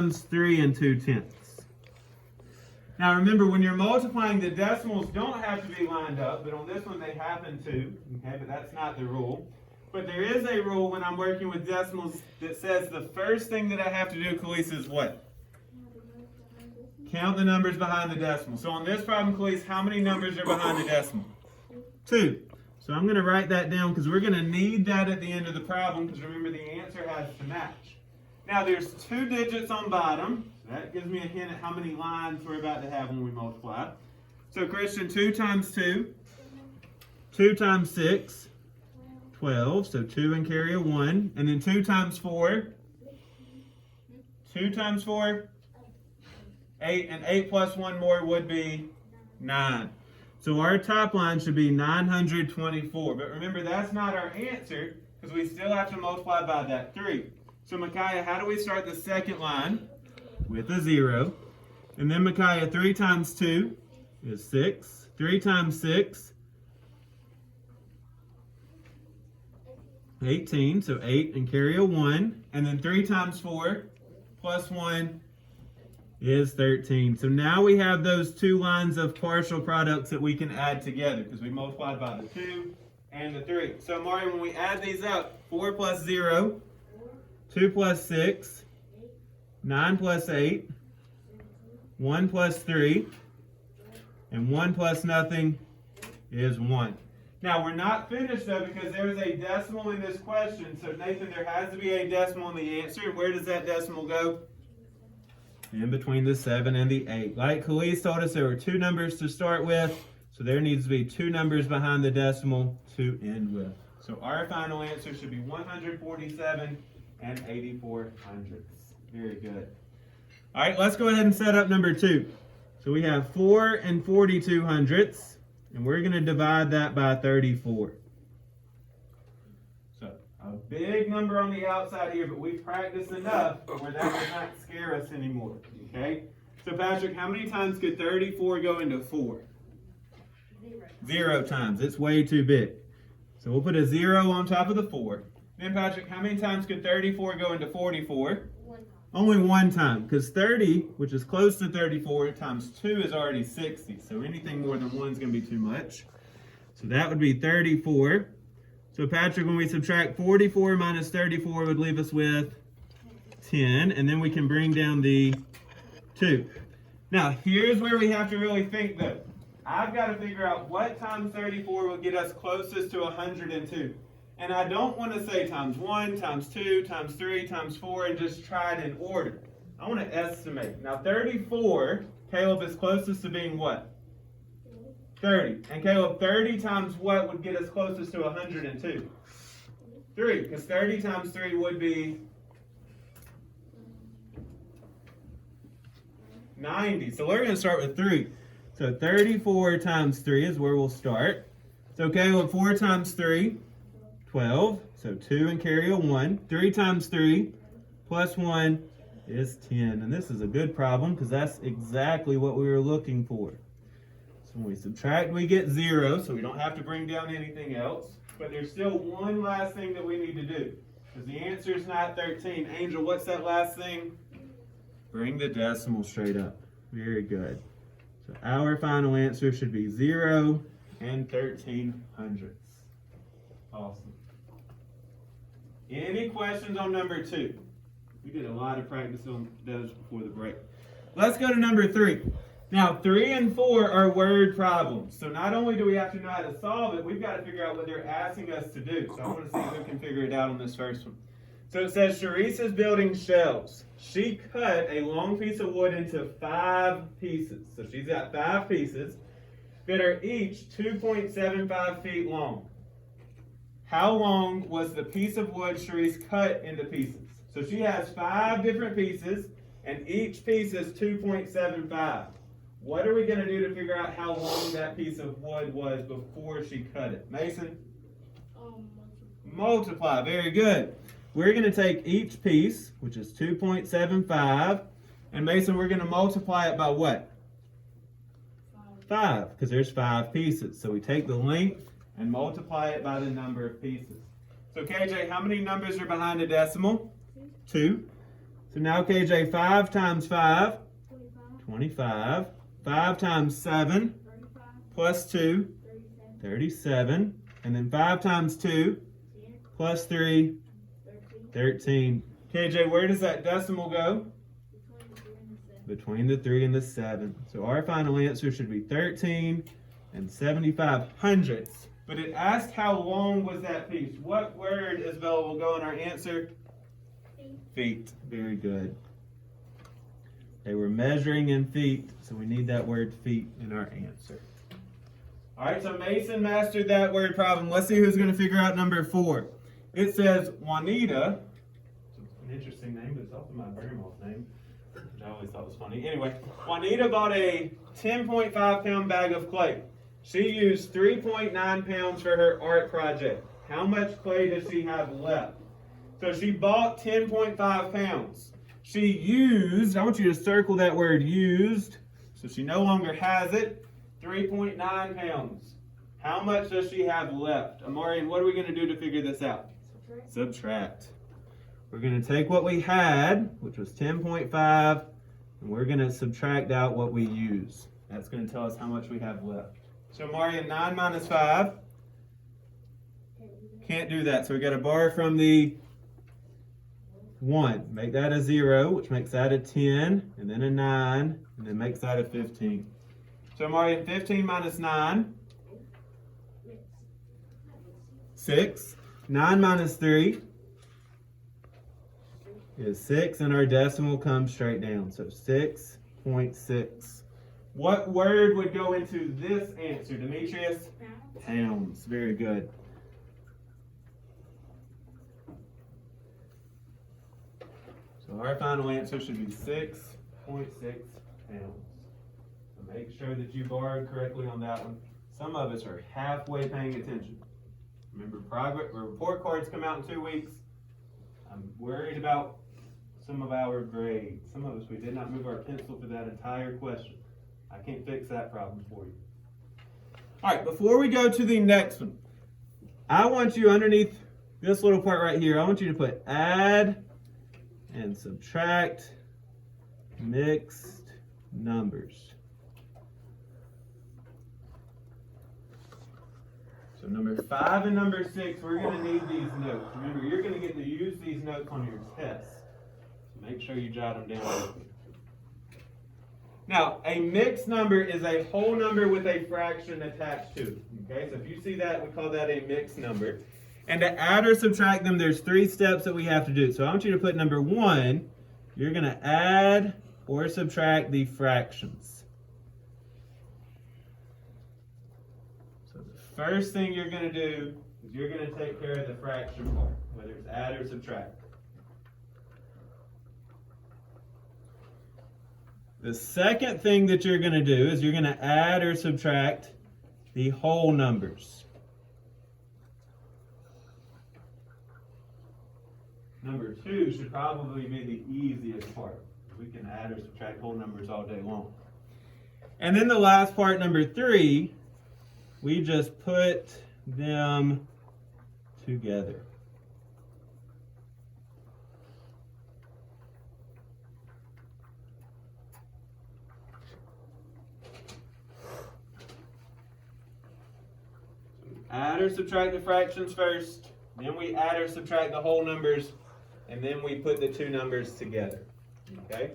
times 3 and 2/10. Now remember, when you're multiplying, the decimals don't have to be lined up, but on this one they happen to, okay, but that's not the rule. But there is a rule when I'm working with decimals that says the first thing that I have to do, Khalees, is what? Count the numbers behind the decimal. So on this problem, Khalees, how many numbers are behind the decimal? 2. So I'm going to write that down because we're going to need that at the end of the problem, because remember, the answer has to match. Now there's 2 digits on bottom. So that gives me a hint at how many lines we're about to have when we multiply. So Christian, 2 times 2, 2 times 6, 12. So 2 and carry a 1. And then 2 times 4, 2 times 4, 8. And 8 plus 1 more would be 9. So our top line should be 924. But remember, that's not our answer, because we still have to multiply by that 3. So Micaiah, how do we start the second line? With a 0. And then Micaiah, 3 times 2 is 6. 3 times 6, 18. So 8 and carry a 1. And then 3 times 4 plus 1 is 13. So now we have those 2 lines of partial products that we can add together, because we multiplied by the 2 and the 3. So Mario, when we add these up, 4 plus 0, 2 plus 6, 9 plus 8, 1 plus 3, and 1 plus nothing is 1. Now we're not finished though, because there's a decimal in this question. So Nathan, there has to be a decimal in the answer. Where does that decimal go? In between the 7 and the 8. Like Khalees told us, there were 2 numbers to start with, so there needs to be 2 numbers behind the decimal to end with. So our final answer should be 147 and 84 hundredths. Very good. All right, let's go ahead and set up number 2. So we have 4 and 42 hundredths, and we're going to divide that by 34. So a big number on the outside here, but we've practiced enough where that does not scare us anymore. Okay? So Patrick, how many times could 34 go into 4? 0 times. It's way too big. So we'll put a 0 on top of the 4. Then Patrick, how many times could 34 go into 44? Only 1 time, because 30, which is close to 34, times 2 is already 60. So anything more than 1 is going to be too much. So that would be 34. So Patrick, when we subtract 44 minus 34 would leave us with 10. And then we can bring down the 2. Now, here's where we have to really think, though. I've got to figure out what times 34 will get us closest to 102. And I don't want to say times 1, times 2, times 3, times 4, and just try it in order. I want to estimate. Now 34, Caleb, is closest to being what? 30. And Caleb, 30 times what would get us closest to 102? 3, because 30 times 3 would be 90. So we're going to start with 3. So 34 times 3 is where we'll start. So Caleb, 4 times 3, 12. So 2 and carry a 1. 3 times 3 plus 1 is 10. And this is a good problem, because that's exactly what we were looking for. So when we subtract, we get 0, so we don't have to bring down anything else. But there's still one last thing that we need to do, because the answer is not 13. Angel, what's that last thing? Bring the decimal straight up. Very good. So our final answer should be 0 and 13 hundredths. Awesome. Any questions on number 2? We did a lot of practice on those before the break. Let's go to number 3. Now, 3 and 4 are word problems. So not only do we have to know how to solve it, we've got to figure out what they're asking us to do. So I want to see who can figure it out on this first one. So it says Sharice is building shelves. She cut a long piece of wood into 5 pieces. So she's got 5 pieces that are each 2.75 feet long. How long was the piece of wood Sharice cut into pieces? So she has 5 different pieces, and each piece is 2.75. What are we going to do to figure out how long that piece of wood was before she cut it? Mason? Multiply. Very good. We're going to take each piece, which is 2.75, and Mason, we're going to multiply it by what? 5, because there's 5 pieces. So we take the length and multiply it by the number of pieces. So KJ, how many numbers are behind a decimal? 2. So now KJ, 5 times 5, 25. 5 times 7, plus 2, 37. And then 5 times 2, plus 3, 13. KJ, where does that decimal go? Between the 3 and the 7. So our final answer should be 13 and 75 hundredths. But it asked how long was that piece. What word, Isabella, will go in our answer? Feet. Very good. They were measuring in feet, so we need that word feet in our answer. All right, so Mason mastered that word problem. Let's see who's going to figure out number 4. It says Juanita. It's an interesting name, but it's also my grandma's name, which I always thought was funny. Anyway, Juanita bought a 10.5 pound bag of clay. She used 3.9 pounds for her art project. How much clay does she have left? So she bought 10.5 pounds. She used, I want you to circle that word used, so she no longer has it, 3.9 pounds. How much does she have left? Amari, what are we going to do to figure this out? Subtract. We're going to take what we had, which was 10.5, and we're going to subtract out what we use. That's going to tell us how much we have left. So Amari, 9 minus 5. Can't do that, so we got to borrow from the 1. Make that a 0, which makes that a 10, and then a 9, and then makes that a 15. So Amari, 15 minus 9. 6. 9 minus 3 is 6, and our decimal comes straight down. So 6.6. What word would go into this answer, Demetrius? Pounds. Very good. So our final answer should be 6.6 pounds. So make sure that you borrowed correctly on that one. Some of us are halfway paying attention. Remember, report cards come out in 2 weeks. I'm worried about some of our grades. Some of us, we did not move our pencil for that entire question. I can't fix that problem for you. All right, before we go to the next one, I want you underneath this little part right here, I want you to put add and subtract mixed numbers. So number 5 and number 6, we're going to need these notes. Remember, you're going to get to use these notes on your test. So make sure you jot them down with me. Now, a mixed number is a whole number with a fraction attached to it. Okay, so if you see that, we call that a mixed number. And to add or subtract them, there's 3 steps that we have to do. So I want you to put number 1, you're going to add or subtract the fractions. So the first thing you're going to do is you're going to take care of the fraction part, whether it's add or subtract. The second thing that you're going to do is you're going to add or subtract the whole numbers. Number 2 should probably be the easiest part. We can add or subtract whole numbers all day long. And then the last part, number 3, we just put them together. Add or subtract the fractions first, then we add or subtract the whole numbers, and then we put the 2 numbers together. Okay?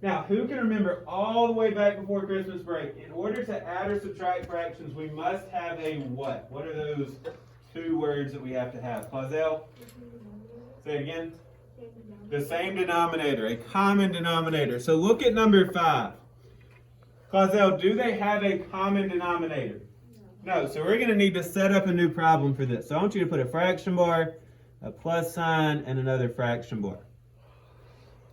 Now, who can remember all the way back before Christmas break? In order to add or subtract fractions, we must have a what? What are those 2 words that we have to have? Clazel? Say it again. The same denominator, a common denominator. So look at number 5. Clazel, do they have a common denominator? No, so we're going to need to set up a new problem for this. So I want you to put a fraction bar, a plus sign, and another fraction bar.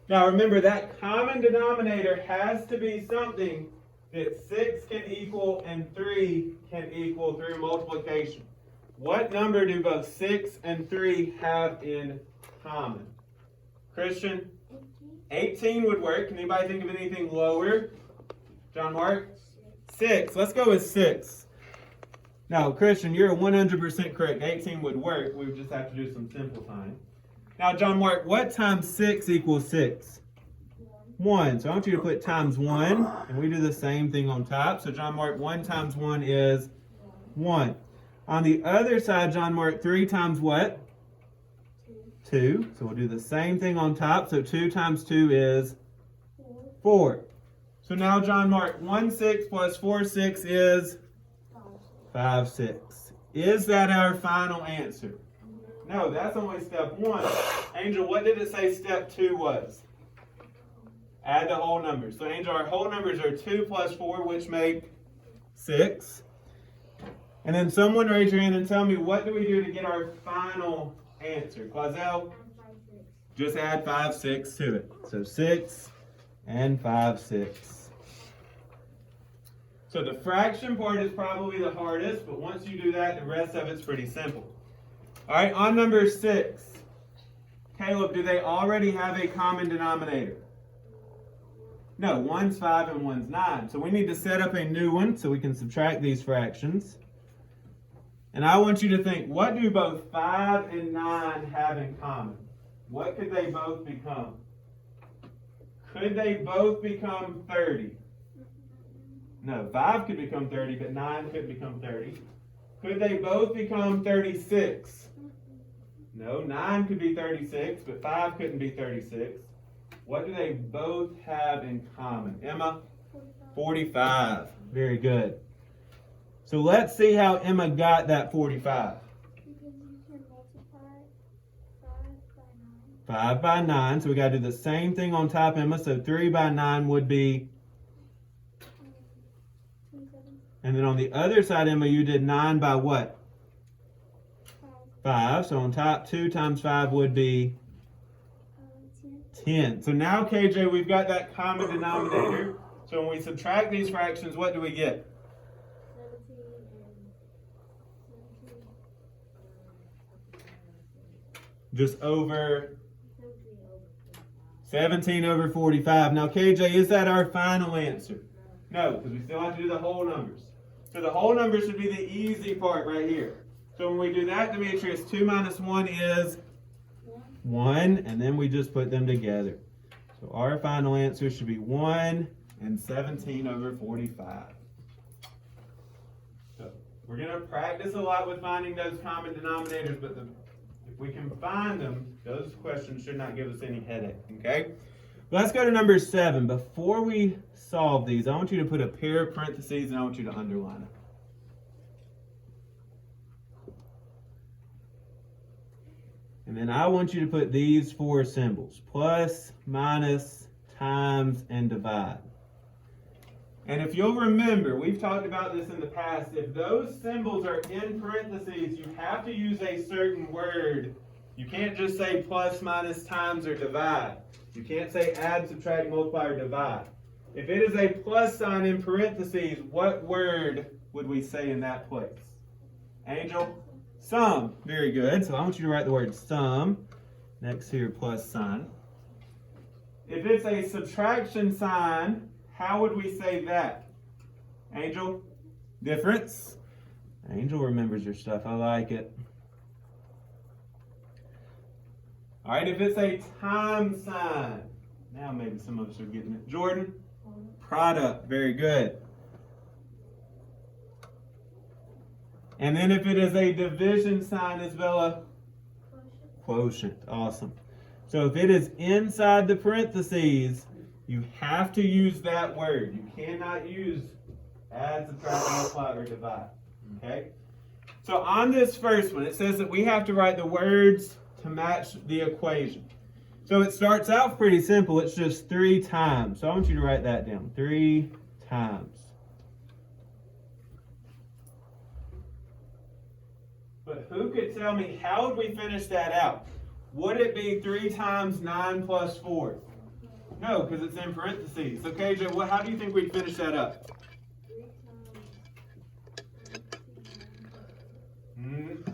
Now remember, that common denominator has to be something that 6 can equal and 3 can equal through multiplication. What number do both 6 and 3 have in common? Christian? 18 would work. Can anybody think of anything lower? John Mark? 6. Let's go with 6. Now, Christian, you're 100% correct. 18 would work. We would just have to do some simplifying. Now, John Mark, what times 6 equals 6? 1. So I want you to put times 1, and we do the same thing on top. So John Mark, 1 times 1 is 1. On the other side, John Mark, 3 times what? 2. So we'll do the same thing on top. So 2 times 2 is 4. So now, John Mark, 1 6 plus 4 6 is 5 6. Is that our final answer? No, that's only step 1. Angel, what did it say step 2 was? Add the whole numbers. So Angel, our whole numbers are 2 plus 4, which make 6. And then someone raise your hand and tell me, what do we do to get our final answer? Clazel? Just add 5 6 to it. So 6 and 5 6. So the fraction part is probably the hardest, but once you do that, the rest of it's pretty simple. All right, on number 6. Caleb, do they already have a common denominator? No, one's 5 and one's 9. So we need to set up a new one so we can subtract these fractions. And I want you to think, what do both 5 and 9 have in common? What could they both become? Could they both become 30? No, 5 could become 30, but 9 could become 30. Could they both become 36? No, 9 could be 36, but 5 couldn't be 36. What do they both have in common? Emma? 45. Very good. So let's see how Emma got that 45. Because you can multiply 5 by 9. 5 by 9. So we got to do the same thing on top, Emma. So 3 by 9 would be... 27. And then on the other side, Emma, you did 9 by what? 5. So on top, 2 times 5 would be 10. So now, KJ, we've got that common denominator. So when we subtract these fractions, what do we get? 17 Just over 17 over 45. Now, KJ, is that our final answer? No, because we still have to do the whole numbers. So the whole numbers should be the easy part right here. So when we do that, Demetrius, 2 minus 1 is 1, and then we just put them together. So our final answer should be 1 and 17 over 45. So we're going to practice a lot with finding those common denominators, but if we can find them, those questions should not give us any headache, okay? Let's go to number 7. Before we solve these, I want you to put a pair of parentheses and I want you to underline it. And then I want you to put these 4 symbols: plus, minus, times, and divide. And if you'll remember, we've talked about this in the past, if those symbols are in parentheses, you have to use a certain word. You can't just say plus, minus, times, or divide. You can't say add, subtract, multiply, or divide. If it is a plus sign in parentheses, what word would we say in that place? Angel? Sum. Very good. So I want you to write the word sum next to your plus sign. If it's a subtraction sign, how would we say that? Angel? Difference. Angel remembers your stuff. I like it. All right, if it's a time sign, now maybe some of us are getting it. Jordan? Product. Very good. And then if it is a division sign, Isabella? Quotient. Awesome. So if it is inside the parentheses, you have to use that word. You cannot use add, subtract, multiply, or divide. Okay? So on this first one, it says that we have to write the words to match the equation. So it starts out pretty simple. It's just 3 times. So I want you to write that down. 3 times. But who could tell me, how would we finish that out? Would it be 3 times 9 plus 4? No, because it's in parentheses. Okay, Joe, how do you think we'd finish that up? 3 times.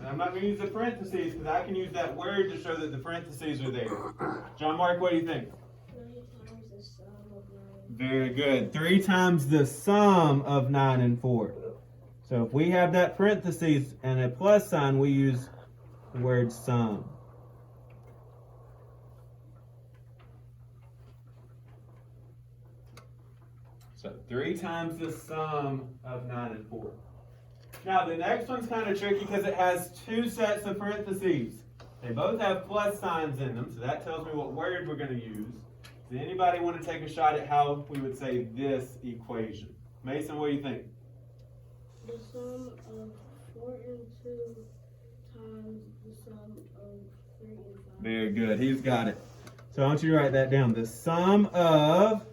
I'm not going to use the parentheses because I can use that word to show that the parentheses are there. John Mark, what do you think? 3 times the sum of 9. Very good. 3 times the sum of 9 and 4. So if we have that parentheses and a plus sign, we use the word sum. So 3 times the sum of 9 and 4. Now the next one's kind of tricky because it has 2 sets of parentheses. They both have plus signs in them, so that tells me what word we're going to use. Does anybody want to take a shot at how we would say this equation? Mason, what do you think? The sum of 4 and 2 times the sum of 3 and 5. Very good. He's got it. So I want you to write that down. The sum of,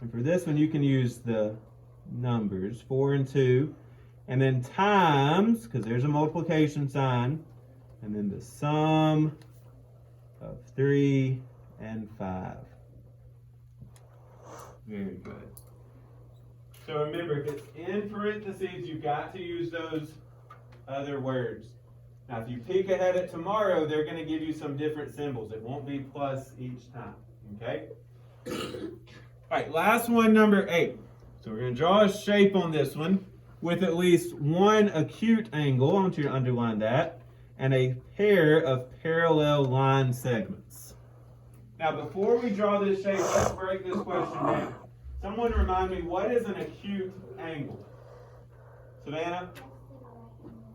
and for this one you can use the numbers, 4 and 2, and then times, because there's a multiplication sign, and then the sum of 3 and 5. Very good. So remember, if it's in parentheses, you've got to use those other words. Now, if you peek ahead at tomorrow, they're going to give you some different symbols. It won't be plus each time, okay? All right, last one, number 8. So we're going to draw a shape on this one with at least one acute angle. I want you to underline that. And a pair of parallel line segments. Now, before we draw this shape, let's break this question down. Someone remind me, what is an acute angle? Savannah?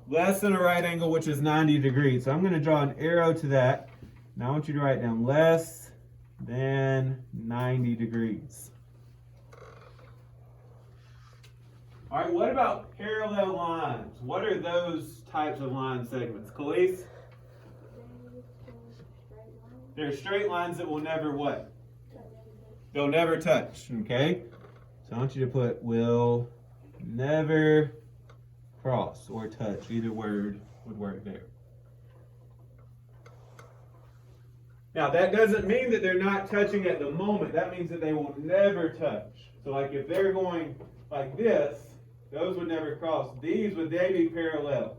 Less than a right angle, which is 90 degrees. So I'm going to draw an arrow to that. Now I want you to write down less than 90 degrees. All right, what about parallel lines? What are those types of line segments? Khalees? They're straight lines that will never what? They'll never touch, okay? So I want you to put will never cross or touch. Either word would work there. Now that doesn't mean that they're not touching at the moment. That means that they will never touch. So like if they're going like this, those would never cross. These, would they be parallel?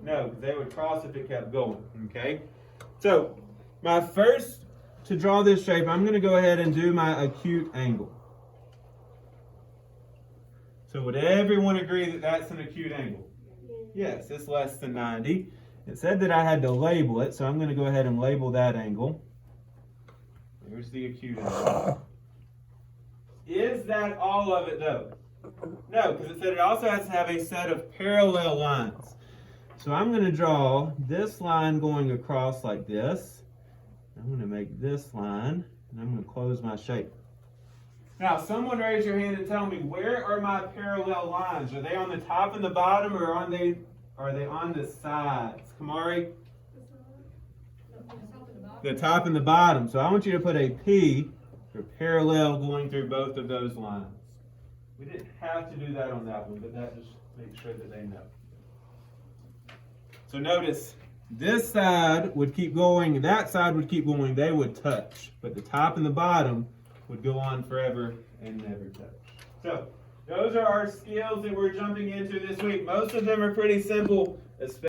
No, because they would cross if it kept going, okay? So my first, to draw this shape, I'm going to go ahead and do my acute angle. So would everyone agree that that's an acute angle? Yes, it's less than 90. It said that I had to label it, so I'm going to go ahead and label that angle. There's the acute angle. Is that all of it though? No, because it said it also has to have a set of parallel lines. So I'm going to draw this line going across like this. I'm going to make this line, and I'm going to close my shape. Now, someone raise your hand and tell me, where are my parallel lines? Are they on the top and the bottom, or are they on the sides? Kamari? The top and the bottom. So I want you to put a P for parallel going through both of those lines. We didn't have to do that on that one, but that just makes sure that they know. So notice, this side would keep going, that side would keep going, they would touch. But the top and the bottom would go on forever and never touch. So, those are our skills that we're jumping into this week. Most of them are pretty simple, especially